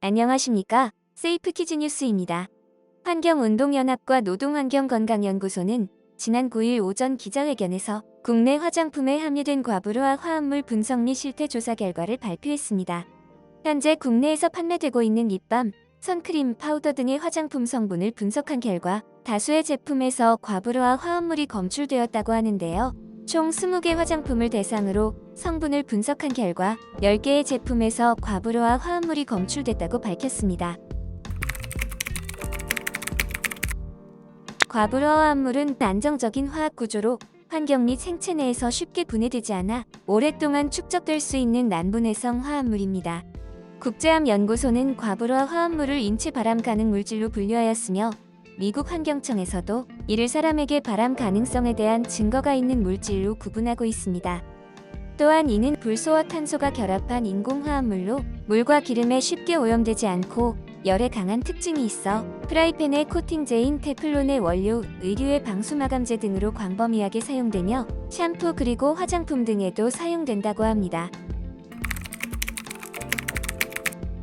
안녕하십니까? 세이프키즈 뉴스입니다. 환경운동연합과 노동환경건강연구소는 지난 9일 오전 기자회견에서 국내 화장품에 함유된 과부로와 화합물 분석 및 실태 조사 결과를 발표했습니다. 현재 국내에서 판매되고 있는 립밤, 선크림, 파우더 등의 화장품 성분을 분석한 결과 다수의 제품에서 과부로와 화합물이 검출되었다고 하는데요. 총 20개 화장품을 대상으로 성분을 분석한 결과 10개의 제품에서 과부로와 화합물이 검출됐다고 밝혔습니다. 과부로와 화합물은 안정적인 화학 구조로 환경 및 생체 내에서 쉽게 분해되지 않아 오랫동안 축적될 수 있는 난분해성 화합물입니다. 국제암연구소는 과부로와 화합물을 인체 발암 가능 물질로 분류하였으며 미국 환경청에서도 이를 사람에게 발암 가능성에 대한 증거가 있는 물질로 구분하고 있습니다. 또한 이는 불소와 탄소가 결합한 인공화합물로 물과 기름에 쉽게 오염되지 않고 열에 강한 특징이 있어 프라이팬의 코팅제인 테플론의 원료, 의류의 방수마감제 등으로 광범위하게 사용되며 샴푸 그리고 화장품 등에도 사용된다고 합니다.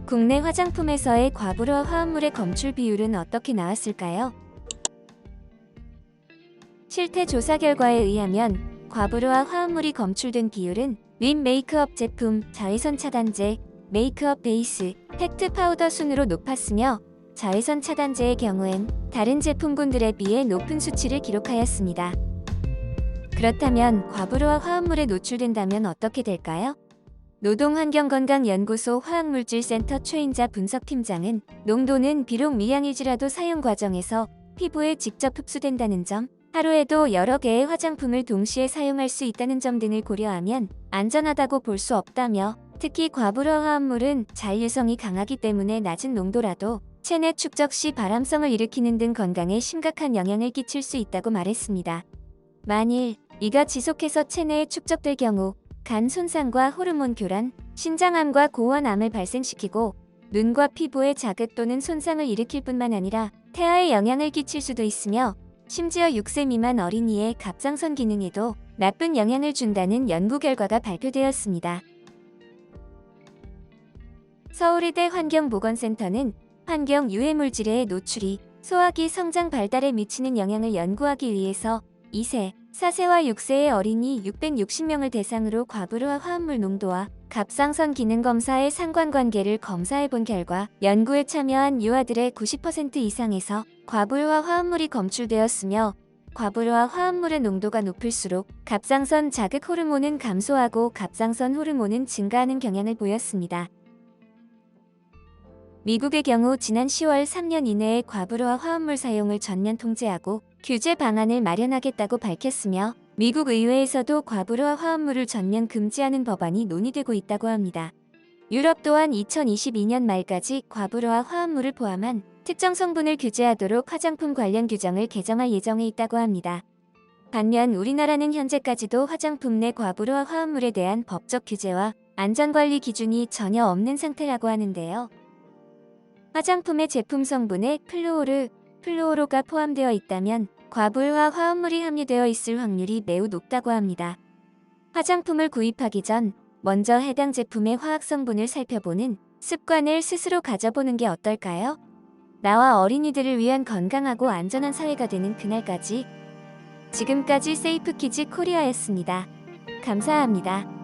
국내 화장품에서의 과부로와 화합물의 검출 비율은 어떻게 나왔을까요? 실태 조사 결과에 의하면 과부로와 화합물이 검출된 비율은 립 메이크업 제품, 자외선 차단제, 메이크업 베이스, 팩트 파우더 순으로 높았으며 자외선 차단제의 경우엔 다른 제품군들에 비해 높은 수치를 기록하였습니다. 그렇다면 과부로와 화합물에 노출된다면 어떻게 될까요? 노동환경건강연구소 화학물질센터 최인자 분석팀장은 농도는 비록 미량일지라도 사용 과정에서 피부에 직접 흡수된다는 점, 하루에도 여러 개의 화장품을 동시에 사용할 수 있다는 점 등을 고려하면 안전하다고 볼 수 없다며 특히 과부로와 화합물은 잔류성이 강하기 때문에 낮은 농도라도 체내 축적 시 발암성을 일으키는 등 건강에 심각한 영향을 끼칠 수 있다고 말했습니다. 만일 이가 지속해서 체내에 축적될 경우 간 손상과 호르몬 교란, 신장암과 고환암을 발생시키고 눈과 피부에 자극 또는 손상을 일으킬 뿐만 아니라 태아에 영향을 끼칠 수도 있으며 심지어 6세 미만 어린이의 갑상선 기능에도 나쁜 영향을 준다는 연구 결과가 발표되었습니다. 서울의대 환경보건센터는 환경 유해물질의 노출이 소아기 성장 발달에 미치는 영향을 연구하기 위해서 2세, 4세와 6세의 어린이 660명을 대상으로 과부로와 화합물 농도와 갑상선 기능 검사의 상관관계를 검사해본 결과 연구에 참여한 유아들의 90% 이상에서 과부로와 화합물이 검출되었으며 과부로와 화합물의 농도가 높을수록 갑상선 자극 호르몬은 감소하고 갑상선 호르몬은 증가하는 경향을 보였습니다. 미국의 경우 지난 10월 3년 이내에 과부로와 화합물 사용을 전면 통제하고 규제 방안을 마련하겠다고 밝혔으며 미국 의회에서도 과부로와 화합물을 전면 금지하는 법안이 논의되고 있다고 합니다. 유럽 또한 2022년 말까지 과부로와 화합물을 포함한 특정 성분을 규제하도록 화장품 관련 규정을 개정할 예정에 있다고 합니다. 반면 우리나라는 현재까지도 화장품 내 과부로와 화합물에 대한 법적 규제와 안전관리 기준이 전혀 없는 상태라고 하는데요. 화장품의 제품 성분에 플루오로가 포함되어 있다면 과부로와 화합물이 함유되어 있을 확률이 매우 높다고 합니다. 화장품을 구입하기 전 먼저 해당 제품의 화학 성분을 살펴보는 습관을 스스로 가져보는 게 어떨까요? 나와 어린이들을 위한 건강하고 안전한 사회가 되는 그날까지. 지금까지 세이프키즈 코리아였습니다. 감사합니다.